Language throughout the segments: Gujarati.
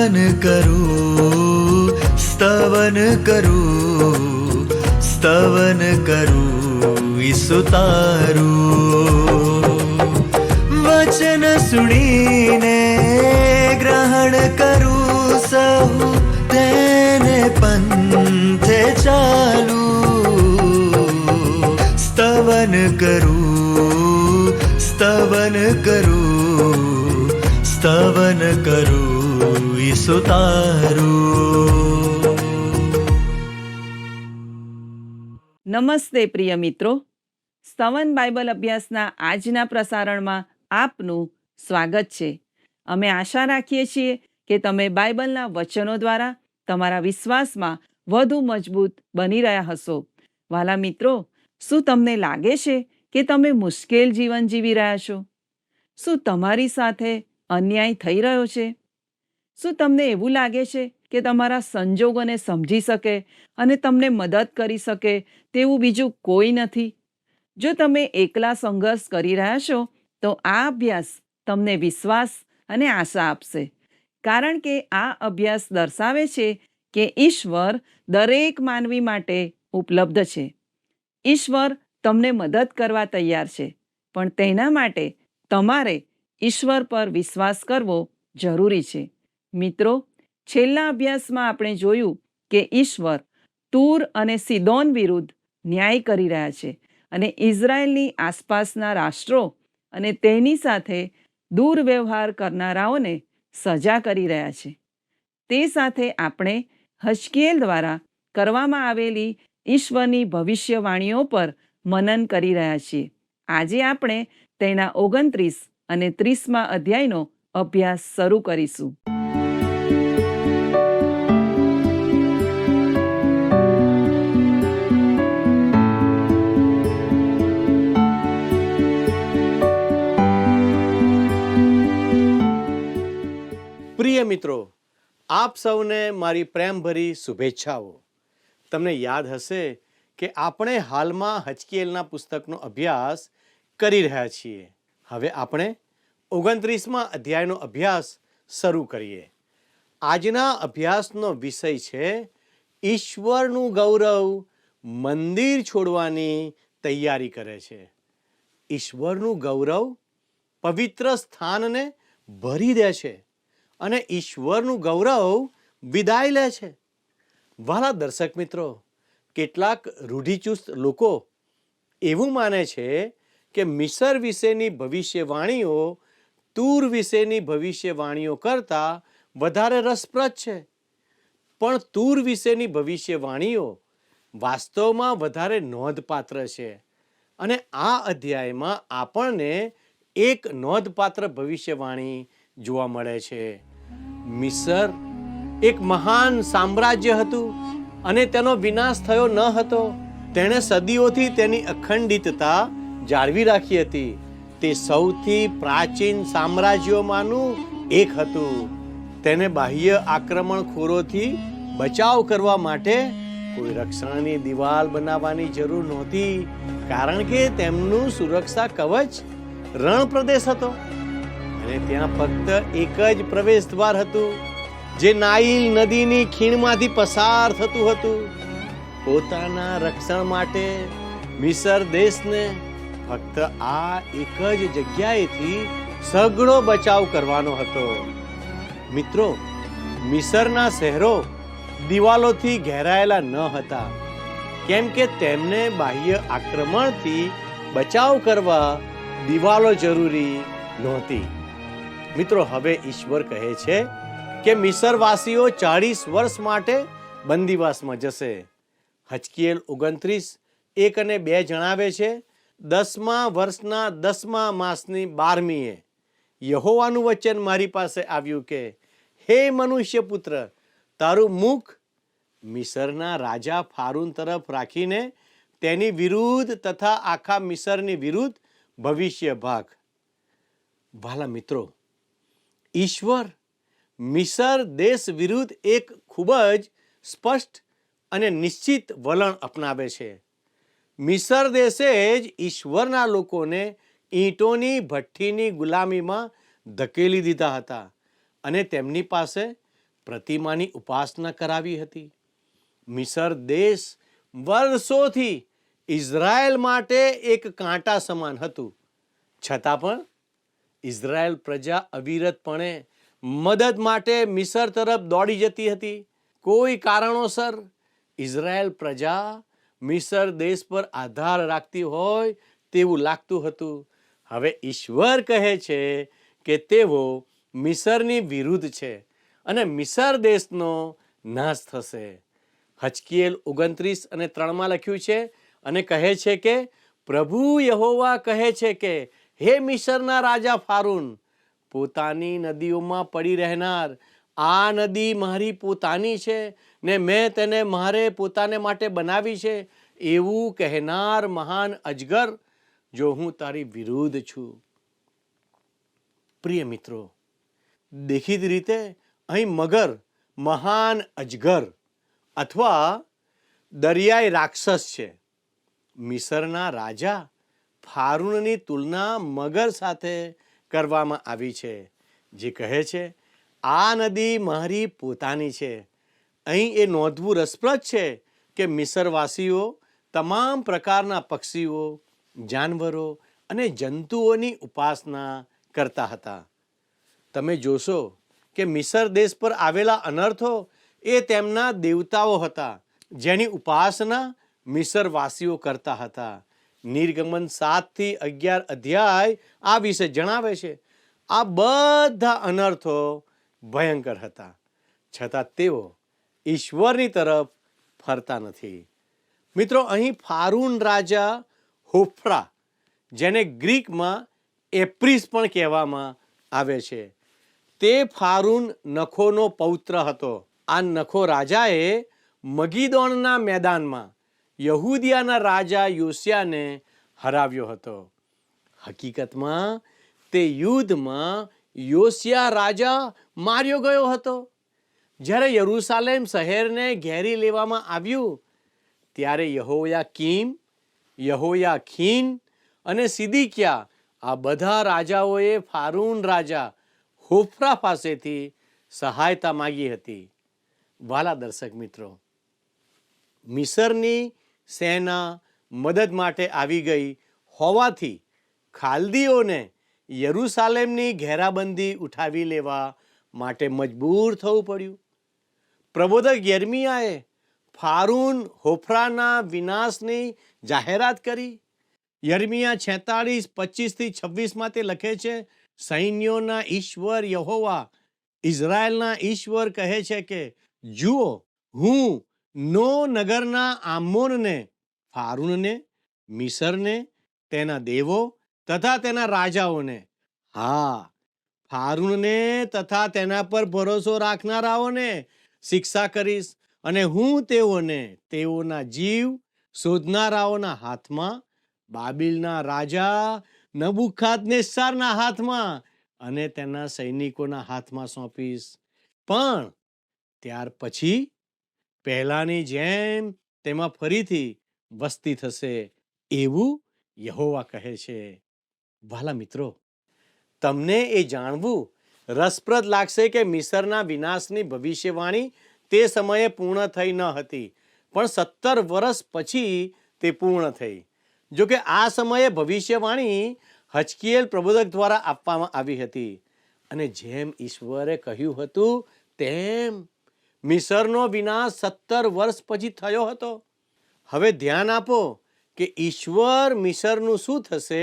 સ્તવન કરું, સ્તવન કરું, સ્તવન કરું ઈસુ તારું. વચન સુણીને ગ્રહણ કરું સહુ, તેને પંથે ચાલુ. સ્તવન કરું, સ્તવન કરું, સ્તવન કરું ઈસુ તારું. નમસ્તે પ્રિય મિત્રો, સ્તવન બાઇબલ અભ્યાસના આજના પ્રસારણમાં આપનું સ્વાગત છે. અમે આશા રાખીએ છીએ કે તમે બાઇબલના વચનો દ્વારા તમારા વિશ્વાસમાં વધુ મજબૂત બની રહ્યા હશો. વાલા મિત્રો, શું તમને લાગે છે કે તમે મુશ્કેલ જીવન જીવી રહ્યા છો? શું તમારી સાથે અન્યાય થઈ રહ્યો છે? શું તમને એવું લાગે છે કે તમારા સંજોગોને સમજી શકે અને તમને મદદ કરી શકે તેવું બીજું કોઈ નથી? જો તમે એકલા સંઘર્ષ કરી રહ્યા છો તો આ અભ્યાસ તમને વિશ્વાસ અને આશા આપશે, કારણ કે આ અભ્યાસ દર્શાવે છે કે ઈશ્વર દરેક માનવી માટે ઉપલબ્ધ છે. ઈશ્વર તમને મદદ કરવા તૈયાર છે, પણ તેના માટે તમારે ઈશ્વર પર વિશ્વાસ કરવો જરૂરી છે. મિત્રો, છેલ્લા અભ્યાસમાં આપણે જોયું કે ઈશ્વર તૂર અને સિદોન વિરુદ્ધ ન્યાય કરી રહ્યા છે અને ઇઝરાયેલની આસપાસના રાષ્ટ્રો અને તેની સાથે દુર્વ્યવહાર કરનારાઓને સજા કરી રહ્યા છે. તે સાથે આપણે હજકીએલ દ્વારા કરવામાં આવેલી ઈશ્વરની ભવિષ્યવાણીઓ પર મનન કરી રહ્યા છીએ. આજે આપણે તેના 29 અને 30મા અધ્યાયનો અભ્યાસ શરૂ કરીશું. પ્રિય મિત્રો, આપ સૌને મારી પ્રેમભરી શુભેચ્છાઓ. તમને યાદ હશે કે આપણે હાલમાં હજકીએલના પુસ્તકનો અભ્યાસ કરી રહ્યા છીએ. હવે આપણે 29મા અધ્યાયનો અભ્યાસ શરૂ કરીએ. આજના અભ્યાસનો વિષય છે ઈશ્વરનું ગૌરવ મંદિર છોડવાની તૈયારી કરે છે. ઈશ્વરનું ગૌરવ પવિત્ર સ્થાનને ભરી દે છે અને ઈશ્વરનું ગૌરવ વિદાય લે છે. વાલા દર્શક મિત્રો, કેટલાક રૂઢિચુસ્ત લોકો એવું માને છે કે મિસર વિશેની ભવિષ્યવાણીઓ તૂર વિશેની ભવિષ્યવાણીઓ કરતાં વધારે રસપ્રદ છે. પણ તૂર વિશેની ભવિષ્યવાણીઓ વાસ્તવમાં વધારે નોંધપાત્ર છે અને આ અધ્યાયમાં આપણને એક નોંધપાત્ર ભવિષ્યવાણી જોવા મળે છે. મિસર એક મહાન સામ્રાજ્ય હતું અને તેનો વિનાશ થયો ન હતો. તેણે સદીઓથી તેની અખંડિતતા જાળવી રાખી હતી. તે સૌથી પ્રાચીન સામ્રાજ્યોમાંનું એક હતું. તેને બાહ્ય આક્રમણખોરોથી બચાવ કરવા માટે કોઈ રક્ષણની દિવાલ બનાવવાની જરૂર નહોતી, કારણ કે તેમનું સુરક્ષા કવચ રણ પ્રદેશ હતો અને ત્યાં ફક્ત એક જ પ્રવેશ દ્વાર હતું, જે નાઇલ નદીની ખીણમાંથી પસાર થતું હતું. પોતાના રક્ષણ માટે મિસર દેશને ફક્ત આ એક જ જગ્યાએથી સઘળો બચાવ કરવાનો હતો. મિત્રો, મિસરના શહેરો દિવાલોથી ઘેરાયેલા ન હતા, કેમ કે તેમને બાહ્ય આક્રમણથી બચાવ કરવા દિવાલો જરૂરી નહોતી. મિત્રો, હવે ઈશ્વર કહે છે કે મિસરવાસીઓ 40 વર્ષ માટે બંદીવાસમાં જશે. હજકીએલ 29, 1 અને 2 જણાવે છે, 10મા વર્ષના 10મા માસની 12મીએ યહોવાનું વચન મારી પાસે આવ્યું કે, હે મનુષ્ય પુત્ર, તારું મુખ મિસરના રાજા ફારૂન તરફ રાખીને તેની વિરુદ્ધ તથા આખા મિસરની વિરુદ્ધ ભવિષ્ય ભાગ. વાલા મિત્રો, ઈશ્વર મિસર દેશ વિરુદ્ધ એક ખૂબ જ સ્પષ્ટ અને નિશ્ચિત વલણ અપનાવે છે. મિસર દેશે જ ઈશ્વરના લોકોને ઈંટોની ભઠ્ઠીની ગુલામીમાં ધકેલી દીધા હતા અને તેમની પાસે પ્રતિમાની ઉપાસના કરાવી હતી. મિસર દેશ વર્ષોથી ઇઝરાયલ માટે એક કાંટા સમાન હતું, છતાં પણ ઇઝરાયલ પ્રજા અવિરતપણે મદદ માટે મિસર તરફ દોડી જતી હતી. કોઈ કારણોસર ઇઝરાયલ પ્રજા મિસર દેશ પર આધાર રાખતી હોય તેવું લાગતું હતું. હવે ઈશ્વર કહે છે કે તેઓ મિસરની વિરુદ્ધ છે અને મિસર દેશનો નાશ થશે. હજકીએલ 29:3 લખ્યું છે અને કહે છે કે પ્રભુ યહોવા કહે છે કે હે મિસરના રાજા ફારૂન, પોતાની નદીઓમાં પડી રહેનાર આ નદી મારી પોતાની છે ને મેં તેને મારે પોતાને માટે બનાવી છે એવું કહેનાર મહાન અજગર, જો હું તારી વિરુદ્ધ છું. પ્રિય મિત્રો, દેખીતી રીતે અહીં મગર મહાન અજગર અથવા દરિયાઈ રાક્ષસ છે. મિસરના રાજા ફારૂનની તુલના મગર સાથે કરવામાં આવી છે, જે કહે છે આ નદી મારી પોતાની છે. અહીં એ નોંધવું રસપ્રદ છે કે મિસરવાસીઓ તમામ પ્રકારના પક્ષીઓ, જાનવરો અને જંતુઓની ઉપાસના કરતા હતા. તમે જોશો કે મિસર દેશ પર આવેલા અનર્થો એ તેમના દેવતાઓ હતા, જેની ઉપાસના મિસરવાસીઓ કરતા હતા. નિર્ગમન 7-11 અધ્યાય આ વિશે જણાવે છે. આ બધા અનર્થો ભયંકર હતા, છતાં તેઓ ઈશ્વરની તરફ ફરતા નથી. મિત્રો, અહીં ફારૂન રાજા હોફ્રા, જેને ગ્રીકમાં એપ્રિસ પણ કહેવામાં આવે છે, તે ફારૂન નખોનો પૌત્ર હતો. આ નખો રાજાએ મગીદોનના મેદાનમાં યહૂદિયાના રાજા યોશિયાને હરાવ્યો હતો. હકીકતમાં તે યુદ્ધમાં યોશિયા રાજા માર્યો ગયો હતો. જ્યારે યરૂશાલેમ શહેરને ઘેરી લેવામાં આવ્યું ત્યારે યહોયાકીન અને સિદિકિયા, આ બધા રાજાઓએ ફારૂન રાજા હોફ્રા પાસેથી સહાયતા માંગી હતી. વાલા દર્શક મિત્રો, મિસરની સેના મદદ માટે આવી ગઈ હોવાથી ખાલદીઓને યરૂશાલેમની ઘેરાબંધી ઉઠાવી લેવા માટે મજબૂર થવું પડ્યું. પ્રબોધક યર્મિયાએ ફારૂન હોફ્રાના વિનાશની જાહેરાત કરી. યર્મિયા 46:25-26 તે લખે છે, સૈન્યોના ઈશ્વર યહોવા, ઇઝરાયલના ઈશ્વર કહે છે કે જુઓ, હું નો નગરના આમોનને, ફારૂનને, મિસરને, તેના દેવો તથા તેના રાજાઓને, હા, ફારૂનને તથા તેના પર ભરોસો રાખનારાઓને શિક્ષા કરીશ, અને હું તેઓને તેઓના જીવ શોધનારાઓના હાથમાં, બાબિલના રાજા નબુખાદનેસ્સારના હાથમાં અને તેના સૈનિકોના હાથમાં સોંપીશ. પણ ત્યાર પછી પહેલાની જેમ તેમાં ફરીથી વસ્તી થશે, એવું યહોવા કહે છે. વાલા મિત્રો, તમને એ જાણવું રસપ્રદ લાગશે કે મિસરના વિનાશની ભવિષ્યવાણી તે સમયે પૂર્ણ થઈ ન હતી, પણ 17 વર્ષ પછી તે પૂર્ણ થઈ. જો કે આ સમયે ભવિષ્યવાણી હજકીએલ પ્રબોધક દ્વારા આપવામાં આવી હતી, અને જેમ ઈશ્વરે કહ્યું હતું તેમ મિસરનો વિનાશ 17 વર્ષ પછી થયો હતો. હવે ધ્યાન આપો કે ઈશ્વર મિસરનું શું થશે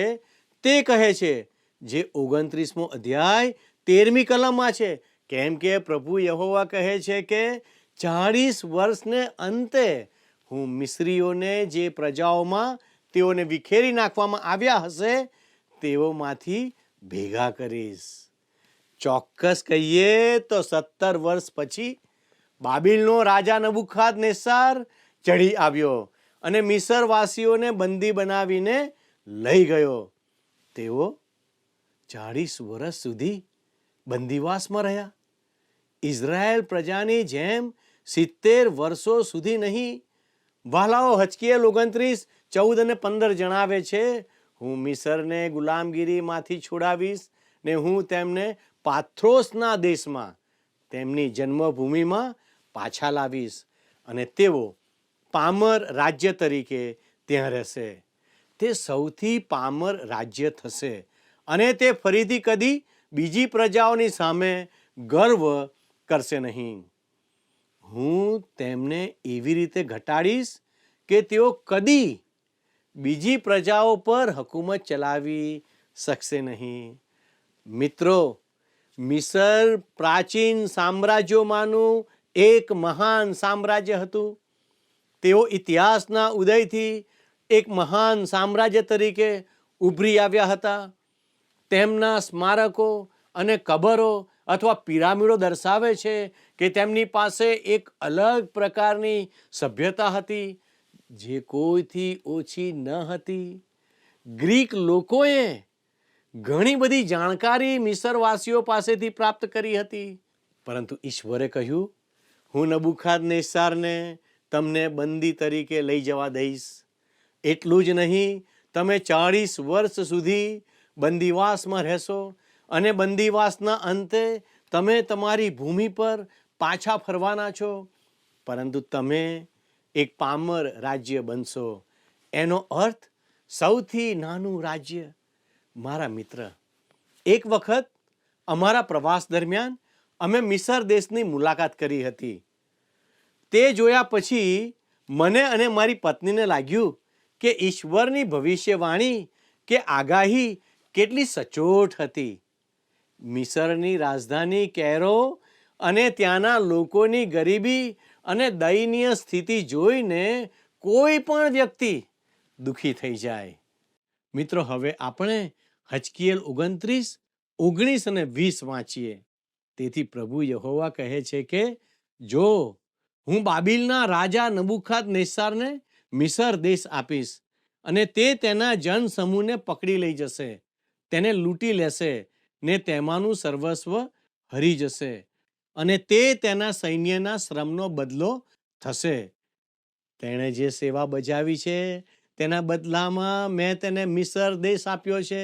તે કહે છે, જે 29મો અધ્યાય 13મી કલમમાં છે. કેમ કે પ્રભુ યહોવા કહે છે કે 40 વર્ષને અંતે હું મિસ્રીઓને જે પ્રજાઓમાં તેઓને વિખેરી નાખવામાં આવ્યા હશે તેઓમાંથી ભેગા કરીશ. ચોક્કસ કહીએ તો 17 વર્ષ પછી બાબિલનો રાજા નબુખાદનેસ્સાર ચડી આવ્યો અને મિસરવાસીઓને બંદી બનાવીને લઈ ગયો. તેઓ 40 વર્ષ સુધી બંદીવાસમાં રહ્યા. ઇઝરાયલ પ્રજાની જેમ 70 વર્ષો સુધી નહીં. વહાલાઓ, હજકીએલ 29:14-15 જણાવે છે, હું મિસરને ગુલામગીરીમાંથી છોડાવીશ ને હું તેમને પાથ્રોસના દેશમાં તેમની જન્મભૂમિમાં પાછા લાવીશ અને તેઓ પામર રાજ્ય તરીકે ત્યાં રહેશે. તે સૌથી પામર રાજ્ય થશે અને તે ફરીથી કદી બીજી પ્રજાઓની સામે ગર્વ કરશે નહીં. હું તેમને એવી રીતે ઘટાડીશ કે તેઓ કદી બીજી પ્રજાઓ પર હકુમત ચલાવી શકશે નહીં. મિત્રો, મિસર પ્રાચીન સામ્રાજ્યોમાંનું એક મહાન સામ્રાજ્ય હતું. તેઓ ઇતિહાસના ઉદયથી એક મહાન સામ્રાજ્ય તરીકે ઉભરી આવ્યા હતા. તેમના સ્મારકો અને કબરો અથવા પિરામિડો દર્શાવે છે કે તેમની પાસે એક અલગ પ્રકારની સભ્યતા હતી જે કોઈથી ઓછી ન હતી. ગ્રીક લોકોએ ઘણી બધી જાણકારી મિસરવાસીઓ પાસેથી પ્રાપ્ત કરી હતી, પરંતુ ઈશ્વરે કહ્યું, હું નબુખાદનેસ્સારને તમને બંદી તરીકે લઈ જવા દઈશ. એટલું જ નહીં, તમે 40 વર્ષ સુધી બંદીવાસમાં રહેશો અને બંદીવાસના અંતે તમે તમારી ભૂમિ પર પાછા ફરવાના છો, પરંતુ તમે એક પામર રાજ્ય બનશો. એનો અર્થ સૌથી નાનું રાજ્ય. મારા મિત્ર, એક વખત અમારા પ્રવાસ દરમિયાન અમે મિસર દેશની મુલાકાત કરી હતી. તે જોયા પછી મને અને મારી પત્નીને લાગ્યું કે ઈશ્વરની ભવિષ્યવાણી કે આગાહી કેટલી સચોટ હતી. મિસરની રાજધાની કૈરો અને ત્યાંના લોકોની ગરીબી અને દયનીય સ્થિતિ જોઈને કોઈ પણ વ્યક્તિ દુઃખી થઈ જાય. મિત્રો, હવે આપણે હજકીએલ 29, 19 અને 20 વાંચીએ. તેથી પ્રભુ યહોવા કહે છે કે જો હું બાબિલના રાજા નબુખાદનેસ્સારને મિસર દેશ આપીશ અને તે તેના જન સમૂહને પકડી લઈ જશે, તેને લૂંટી લેશે ને તેમાંનું સર્વસ્વ હરી જશે અને તે તેના સૈન્યના શ્રમનો બદલો થશે. તેણે જે સેવા બજાવી છે તેના બદલામાં મેં તેને મિસર દેશ આપ્યો છે,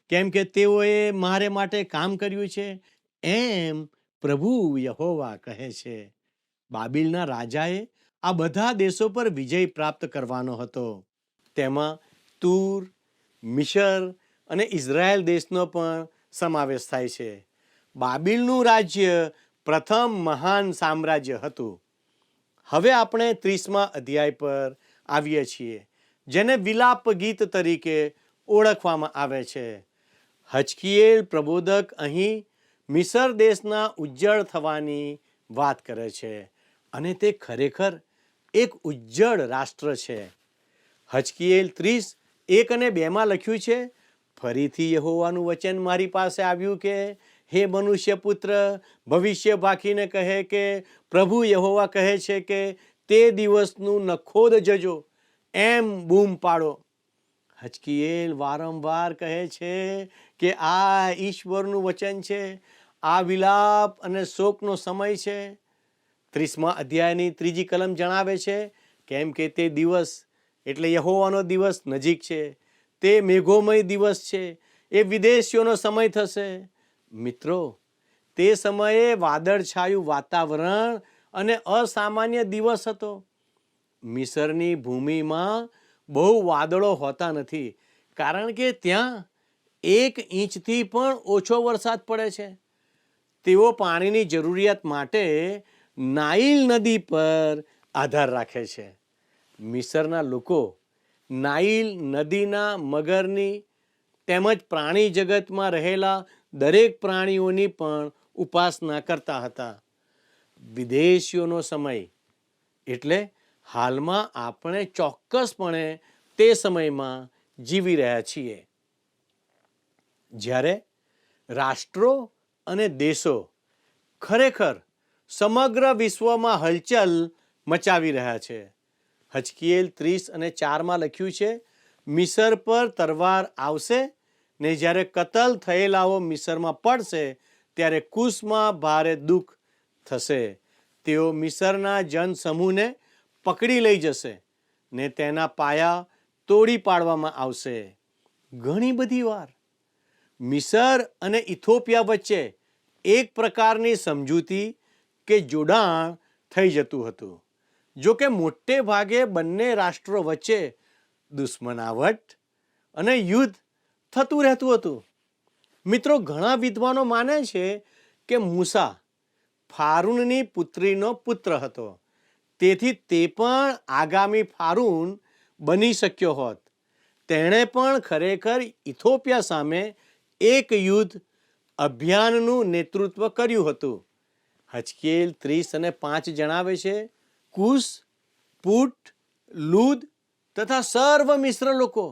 કેમ કે તેઓએ મારે માટે કામ કર્યું છે, એમ પ્રભુ યહોવા કહે છે. બાબિલના રાજાએ આ બધા દેશો પર વિજય પ્રાપ્ત કરવાનો હતો. તેમાં તૂર, મિશર અને ઇઝરાયલ દેશનો પણ સમાવેશ થાય છે. બાબિલનું રાજ્ય પ્રથમ મહાન સામ્રાજ્ય હતું. હવે આપણે 30મા અધ્યાય પર આવીએ છીએ, જેને વિલાપ ગીત તરીકે ઓળખવામાં આવે છે. હજકીએલ પ્રબોધક અહીં મિસર દેશના ઉજ્જળ થવાની વાત કરે છે અને તે ખરેખર એક ઉજ્જળ રાષ્ટ્ર છે. હજકીએલ 30, 1 અને 2 લખ્યું છે, ફરીથી યહોવાનું વચન મારી પાસે આવ્યું કે હે મનુષ્ય પુત્ર, ભવિષ્ય ભાખીને કહે કે પ્રભુ યહોવા કહે છે કે તે દિવસનું નખોદ જજો, એમ બૂમ પાડો. હજકીએલ વારંવાર કહે છે કે આ ઈશ્વરનું વચન છે. આ વિલાપ અને શોકનો સમય છે. 30મા અધ્યાયની 3જી કલમ જણાવે છે, કેમ કે તે દિવસ એટલે યહોવાનો દિવસ નજીક છે. તે મેઘોમય દિવસ છે. એ વિદેશીઓનો સમય થશે. મિત્રો, તે સમયે વાદળછાયું વાતાવરણ અને અસામાન્ય દિવસ હતો. મિસરની ભૂમિમાં બહુ વાદળો હોતા નથી, કારણ કે ત્યાં 1 ઇંચથી પણ ઓછો વરસાદ પડે છે. તેઓ પાણીની જરૂરિયાત માટે નાઇલ નદી પર આધાર રાખે છે. મિસરના લોકો નાઇલ નદીના મગરની તેમજ પ્રાણી જગતમાં રહેલા દરેક પ્રાણીઓની પણ ઉપાસના કરતા હતા. વિદેશીઓનો સમય એટલે હાલમાં આપણે ચોક્કસપણે તે સમયમાં જીવી રહ્યા છીએ, જ્યારે રાષ્ટ્રો અને દેશો ખરેખર સમગ્ર વિશ્વમાં હલચલ મચાવી રહ્યા છે. હજકીએલ 30 અને 4 લખ્યું છે, મિસર પર તલવાર આવશે ને જ્યારે કતલ થયેલાઓ મિસરમાં પડશે ત્યારે કુશમાં ભારે દુઃખ થશે. તેઓ મિસરના જન સમૂહને પકડી લઈ જશે ને તેના પાયા તોડી પાડવામાં આવશે. ઘણી બધી વાર મિસર અને ઇથોપિયા વચ્ચે એક પ્રકારની સમજૂતી કે જોડાણ થઈ જતું હતું. જો કે મોટે ભાગે બંને રાષ્ટ્રો વચ્ચે દુશ્મનાવટ અને યુદ્ધ થતું રહેતું હતું. મિત્રો, ઘણા વિદ્વાનો માને છે કે મૂસા ફારૂનની પુત્રીનો પુત્ર હતો, તેથી તે પણ આગામી ફારૂન બની શક્યો હોત. તેણે પણ ખરેખર ઇથોપિયા સામે એક યુદ્ધ અભિયાનનું નેતૃત્વ કર્યું હતું. હજકીએલ 30:5 જણાવે છે, કુશ, પૂટ, લૂદ તથા સર્વ મિશ્ર લોકો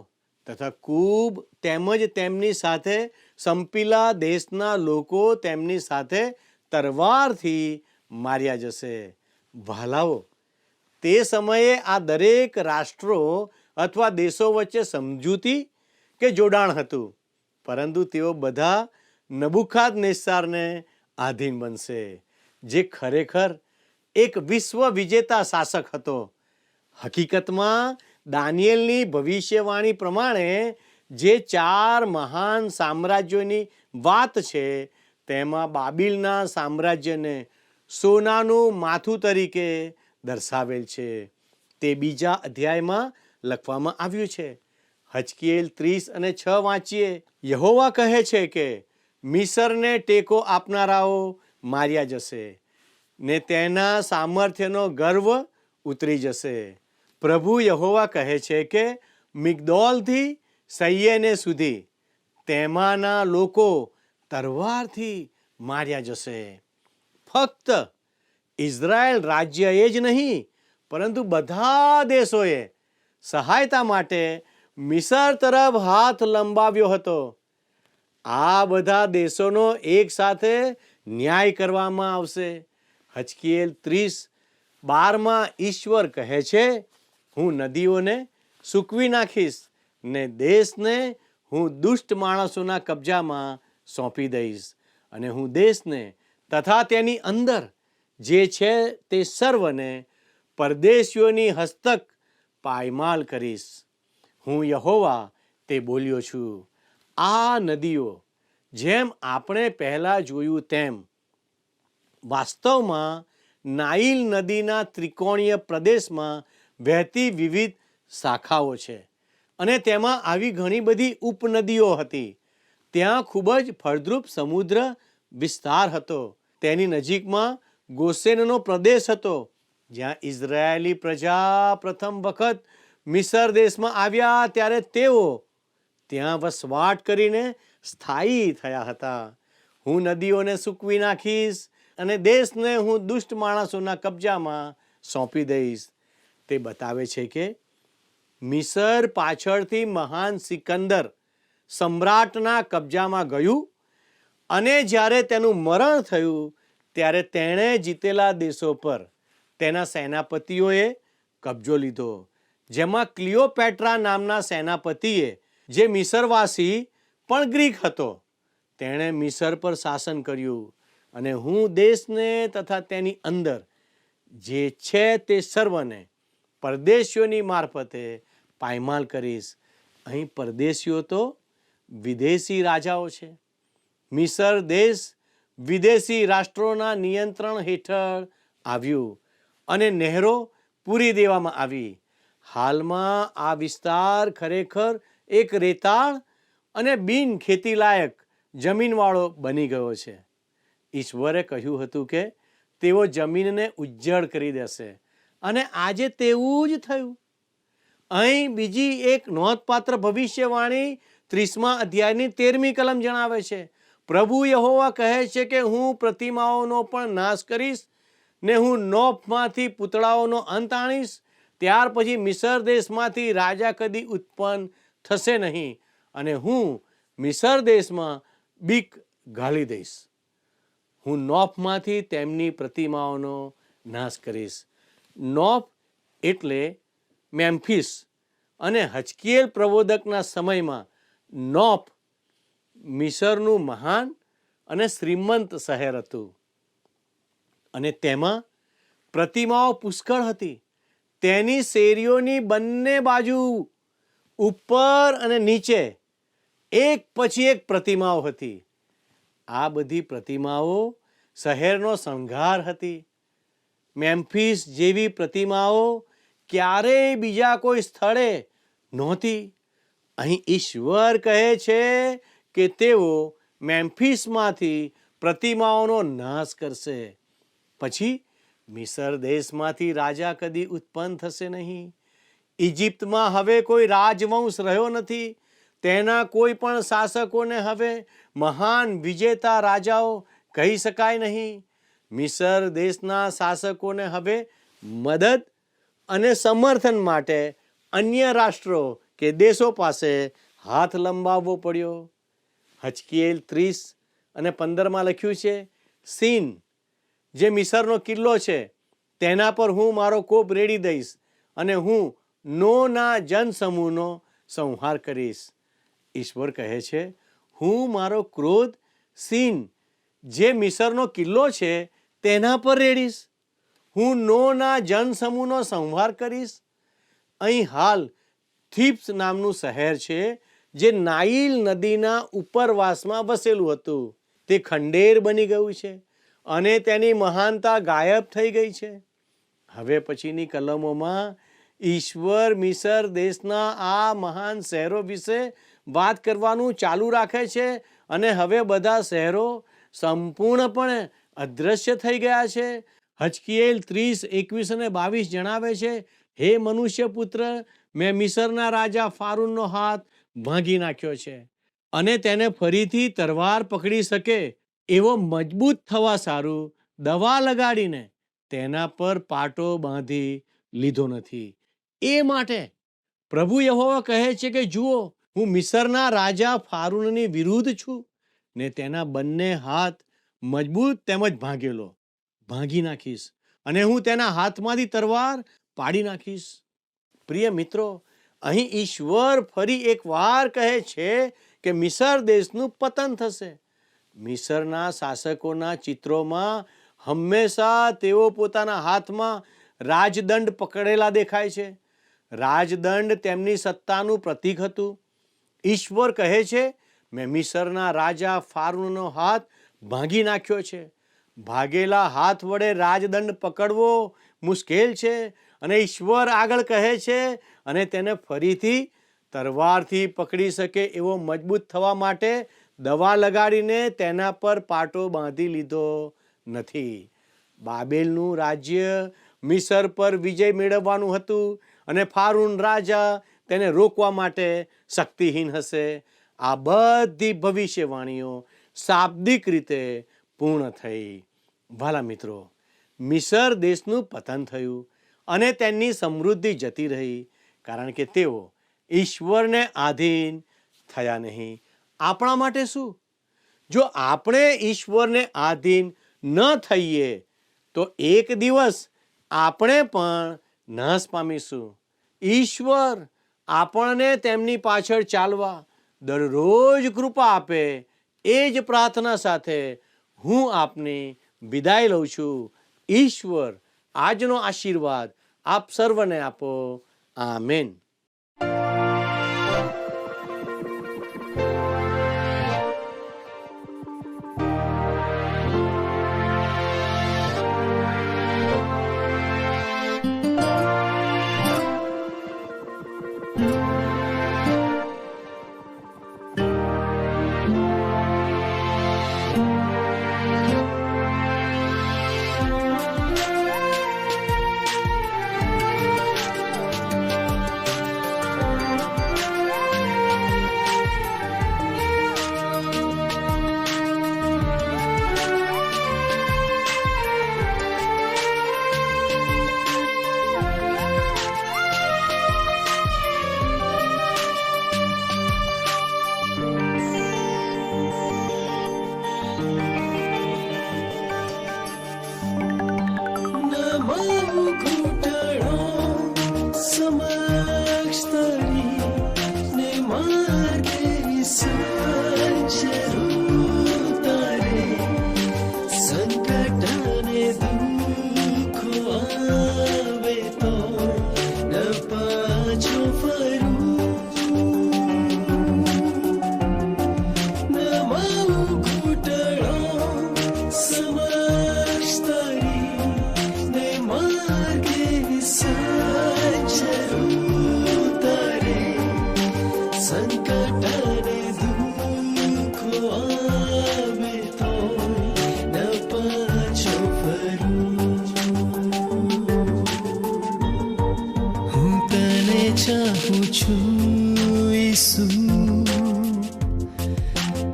તથા કૂબ તેમજ તેમની સાથે સંપીલા દેશના લોકો તેમની સાથે તરવારથી માર્યા જશે. વહાલાઓ, તે સમયે આ દરેક રાષ્ટ્રો અથવા દેશો વચ્ચે સમજૂતી કે જોડાણ હતું, પરંતુ તેઓ બધા નબુખાદનેસ્સારને આધીન બનશે, જે ખરેખર એક વિશ્વ વિજેતા શાસક હતો. હકીકતમાં દાનિયેલની ભવિષ્યવાણી પ્રમાણે જે 4 મહાન સામ્રાજ્યોની વાત છે, તેમાં બાબિલના સામ્રાજ્યને સોનાનું માથું તરીકે દર્શાવેલ છે. તે બીજા અધ્યાયમાં લખવામાં આવ્યું છે. હજકીએલ 30:6 વાંચીએ, યહોવા કહે છે કે મિસરને ટેકો આપનારાઓ માર્યા જશે ને તેના સામર્થ્યનો ગર્વ ઉતરી જશે. પ્રભુ યહોવા કહે છે કે મિગ્દોલથી સૈયેને સુધી તેમાંના લોકો તરવારથી માર્યા જશે. ફક્ત ઇઝરાયલ રાજ્યએ જ નહીં, પરંતુ બધા દેશોએ સહાયતા માટે મિસર તરફ હાથ લંબાવ્યો હતો. આ બધા દેશોનો એક સાથે ન્યાય કરવામાં આવશે. હજકીએલ 30:12 ઈશ્વર કહે છે, હું નદીઓને સૂકવી નાખીશ ને દેશને હું દુષ્ટ માણસોના કબજામાં સોંપી દઈશ, અને હું દેશને તથા તેની અંદર જે છે તે સર્વને પરદેશીઓની હસ્તક પાયમાલ કરીશ. હું યહોવા તે બોલ્યો છું. આ નદીઓ, જેમ આપણે પહેલા જોયું તેમ, વાસ્તવમાં નાઇલ નદીના ત્રિકોણીય પ્રદેશમાં વહેતી વિવિધ શાખાઓ છે, અને તેમાં આવી ઘણી બધી ઉપનદીઓ હતી. ત્યાં ખૂબ જ ફળદ્રુપ સમુદ્ર વિસ્તાર હતો. તેની નજીકમાં ગોસેનનો પ્રદેશ હતો, જ્યાં ઇઝરાયેલી પ્રજા પ્રથમ વખત મિસર દેશમાં આવ્યા ત્યારે તેઓ ત્યાં વસવાટ કરીને સ્થાયી થયા હતા. હું નદીઓને સૂકવી નાખીશ અને દેશને હું દુષ્ટ માણસોના કબજામાં સોંપી દઈશ. તે બતાવે છે કે મિસર પાછળથી મહાન સિકંદર સમ્રાટના કબજામાં ગયું, અને જ્યારે તેનું મરણ થયું ત્યારે તેણે જીતેલા દેશો પર તેના સેનાપતિઓએ કબજો લીધો, જેમાં ક્લિયોપેટ્રા નામના સેનાપતિએ, જે મિસરવાસી પણ ગ્રીક હતો, તેણે મિસર પર શાસન કર્યું. અને હું દેશને તથા તેની અંદર જે છે તે સર્વને પરદેશીઓની મારફતે પાયમાલ કરીશ. અહીં પરદેશીઓ તો વિદેશી રાજાઓ છે. મિસર દેશ વિદેશી રાષ્ટ્રોના નિયંત્રણ હેઠળ આવ્યું અને નહેરો પૂરી દેવામાં આવી. હાલમાં આ વિસ્તાર ખરેખર એક રેતાળ અને બિન ખેતીલાયક જમીનવાળો બની ગયો છે. ઈશ્વરે કહ્યું હતું કે તેઓ જમીનને ઉજ્જડ કરી દેશે, અને આજે તેવું જ થયું. અહીં બીજી એક નોંધપાત્ર ભવિષ્યવાણી 30મા અધ્યાયની 13મી કલમ જણાવે છે. પ્રભુ યહોવા કહે છે કે હું પ્રતિમાઓનો પણ નાશ કરીશ ને હું નોફમાંથી પૂતળાઓનો અંત આણીશ. ત્યાર પછી મિસર દેશમાંથી રાજા કદી ઉત્પન્ન થશે નહીં, અને હું મિસર દેશમાં બીક ઘાલી દઈશ. હું નોફમાંથી તેમની પ્રતિમાઓનો નાશ કરીશ. નોફ એટલે મેમ્ફિસ, અને હજકીએલ પ્રબોધકના સમયમાં નોફ મિસરનું મહાન અને શ્રીમંત શહેર હતું, અને તેમાં પ્રતિમાઓ પુષ્કળ હતી. તેની શેરીઓની બંને બાજુ ઉપર અને નીચે એક પછી એક પ્રતિમાઓ હતી. આ બધી પ્રતિમાઓ શહેરનો શણગાર હતી. મેમ્ફિસ જેવી પ્રતિમાઓ ક્યારેય બીજા કોઈ સ્થળે નહોતી. અહીં ઈશ્વર કહે છે કે તેઓ મેમ્ફિસમાંથી પ્રતિમાઓનો નાશ કરશે. પછી મિસર દેશમાંથી રાજા કદી ઉત્પન્ન થશે નહીં. ઇજિપ્તમાં હવે કોઈ રાજવંશ રહ્યો નથી. તેના કોઈ પણ શાસકોને હવે મહાન વિજેતા રાજાઓ કહી શકાય નહીં. મિસર દેશના શાસકોને હવે મદદ અને સમર્થન માટે અન્ય રાષ્ટ્રો કે દેશો પાસે હાથ લંબાવવો પડ્યો. હજકીએલ 30:15 લખ્યું છે, સીન જે મિસરનો કિલ્લો છે તેના પર હું મારો કોપ રેડી દઈશ અને હું નોના જનસમૂહનો સંહાર કરીશ. ઈશ્વર કહે છે, હું મારો ક્રોધ સીન જે મિસરનો કિલ્લો છે તેના પર રેડીશ. હું નોના જનસમૂહનો સંહાર કરીશ. અહીં હાલ થીબ્સ નામનું શહેર છે જે નાઇલ નદીના ઉપરવાસમાં વસેલું હતું. તે ખંડેર બની ગયું છે અને તેની મહાનતા ગાયબ થઈ ગઈ છે. હવે પછીની કલમોમાં ઈશ્વર મિસર દેશના આ મહાન શહેરો વિશે વાત કરવાનું ચાલુ રાખે છે અને હવે બધા શહેરો સંપૂર્ણપણે અદૃશ્ય થઈ ગયા છે. હજકીએલ 30:21-22 જણાવે છે, હે મનુષ્ય પુત્ર, મેં મિસરના રાજા ફારૂનનો હાથ ભાંગી નાખ્યો છે અને તેને ફરીથી તરવાર પકડી શકે એવો મજબૂત થવા સારું દવા લગાડીને તેના પર પાટો બાંધી લીધો નથી. એ માટે પ્રભુ યહોવા કહે છે કે જુઓ, હું મિસરના રાજા ફારૂનની વિરુદ્ધ છું ને તેના બંને હાથ મજબૂત તેમજ ભાંગી નાખીશ અને હું તેના હાથમાંથી તરવાર પાડી નાખીશ. પ્રિય મિત્રો, અહીં ઈશ્વર ફરી એક વાર કહે છે કે મિસર દેશનું પતન થશે. મિસરના શાસકોના ચિત્રોમાં હંમેશા તેઓ પોતાના હાથમાં રાજદંડ પકડેલા દેખાય છે. રાજદંડ તેમની સત્તાનું પ્રતીક હતું. ઈશ્વર કહે છે, મેં મિસરના રાજા ફારૂનનો હાથ ભાંગી નાખ્યો છે. ભાગેલા હાથ વડે રાજદંડ પકડવો મુશ્કેલ છે અને ઈશ્વર આગળ કહે છે અને તેને ફરીથી તરવારથી પકડી શકે એવો મજબૂત થવા માટે દવા લગાડીને તેના પર પાટો બાંધી લીધો નથી. બાબેલનું રાજ્ય મિસર પર વિજય મેળવવાનું હતું અને ફારૂન રાજા તેને રોકવા માટે શક્તિહીન હશે. આ બધી ભવિષ્યવાણીઓ શાબ્દિક રીતે પૂર્ણ થઈ. વાલા મિત્રો, મિસર દેશનું પતન થયું અને તેમની સમૃદ્ધિ જતી રહી કારણ કે તેઓ ઈશ્વરને આધીન થયા નહીં. આપણા માટે શું? જો આપણે ઈશ્વરને આધીન ન થઈએ તો એક દિવસ આપણે પણ નાશ પામીશું. ઈશ્વર આપણને તેમની પાછળ ચાલવા દરરોજ કૃપા આપે એ જ પ્રાર્થના સાથે હું આપની વિદાય લઉં છું. ઈશ્વર આજનો આશીર્વાદ આપ સર્વને આપો. આમેન.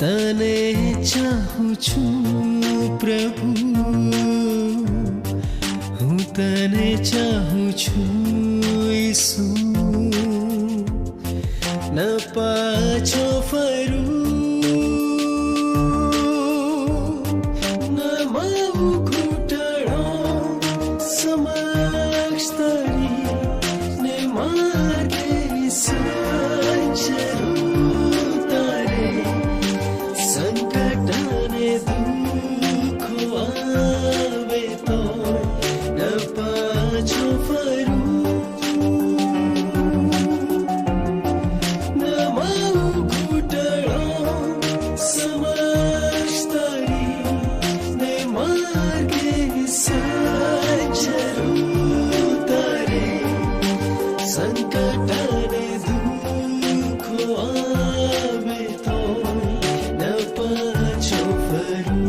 તને ચાહું છું પ્રભુ, હું તને ચાહું છું ઈસુ, ન પાછો ફરું, ન માવું ઘૂંટણો સમક્ષ તારી, ને માર્ગે સંચરું તારે, સંકટ અને દુઃખો આવે તો ન પાછો ફરું, ન માવું ઘૂંટણો સમક્ષ તારી, ને માર્ગે સંચરું તારે, સંકટ અને દુઃખો આવે તો ન પાછો ફરું.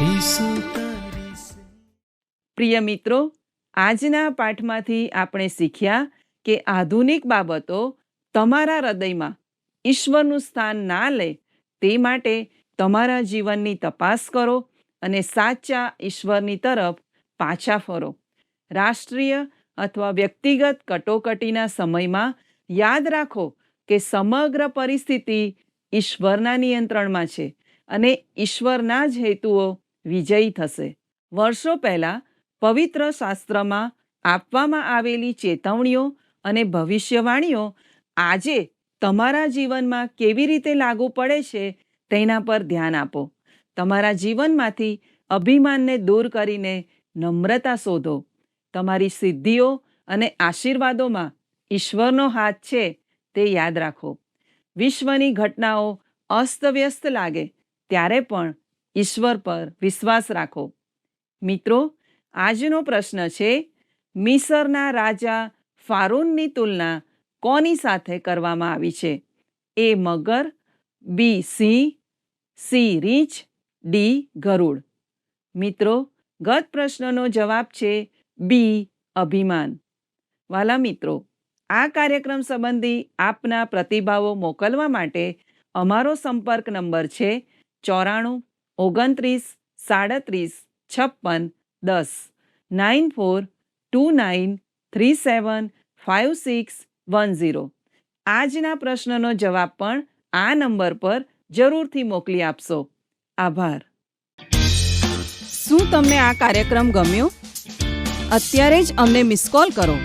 ઈસુ તારી સે પ્રિય મિત્રો, આજના પાઠમાંથી આપણે શીખ્યા કે આધુનિક બાબતો તમારા હૃદયમાં ઈશ્વરનું સ્થાન ના લે તે માટે તમારા જીવનની તપાસ કરો અને સાચા ઈશ્વરની તરફ પાછા ફરો. રાષ્ટ્રીય અથવા વ્યક્તિગત કટોકટીના સમયમાં યાદ રાખો કે સમગ્ર પરિસ્થિતિ ઈશ્વરના નિયંત્રણમાં છે અને ઈશ્વરના જ હેતુઓ વિજયી થશે. વર્ષો પહેલાં પવિત્ર શાસ્ત્રમાં આપવામાં આવેલી ચેતવણીઓ અને ભવિષ્યવાણીઓ આજે તમારા જીવનમાં કેવી રીતે લાગુ પડે છે તેના પર ધ્યાન આપો. તમારા જીવનમાંથી અભિમાનને દૂર કરીને નમ્રતા શોધો. તમારી સિદ્ધિઓ અને આશીર્વાદોમાં ઈશ્વરનો હાથ છે તે યાદ રાખો. વિશ્વની ઘટનાઓ અસ્તવ્યસ્ત લાગે ત્યારે પણ ઈશ્વર પર વિશ્વાસ રાખો. મિત્રો, આજનો પ્રશ્ન છે, મિસરના રાજા ફારૂનની તુલના કોની સાથે કરવામાં આવી છે? એ મગર, બી સિંહ, સી રીંછ, ડી ગરુડ. મિત્રો, ગત પ્રશ્નનો જવાબ છે બી અભિમાન. વાલા મિત્રો, આ કાર્યક્રમ સંબંધી આપના પ્રતિભાવો મોકલવા માટે અમારો સંપર્ક નંબર છે 94 29 37 56 10 9429375610. આજના પ્રશ્નનો જવાબ પણ આ નંબર પર જરૂરથી મોકલી આપશો. આભાર. શું તમને આ કાર્યક્રમ ગમ્યો? અત્યારે જ અમને મિસ કોલ કરો.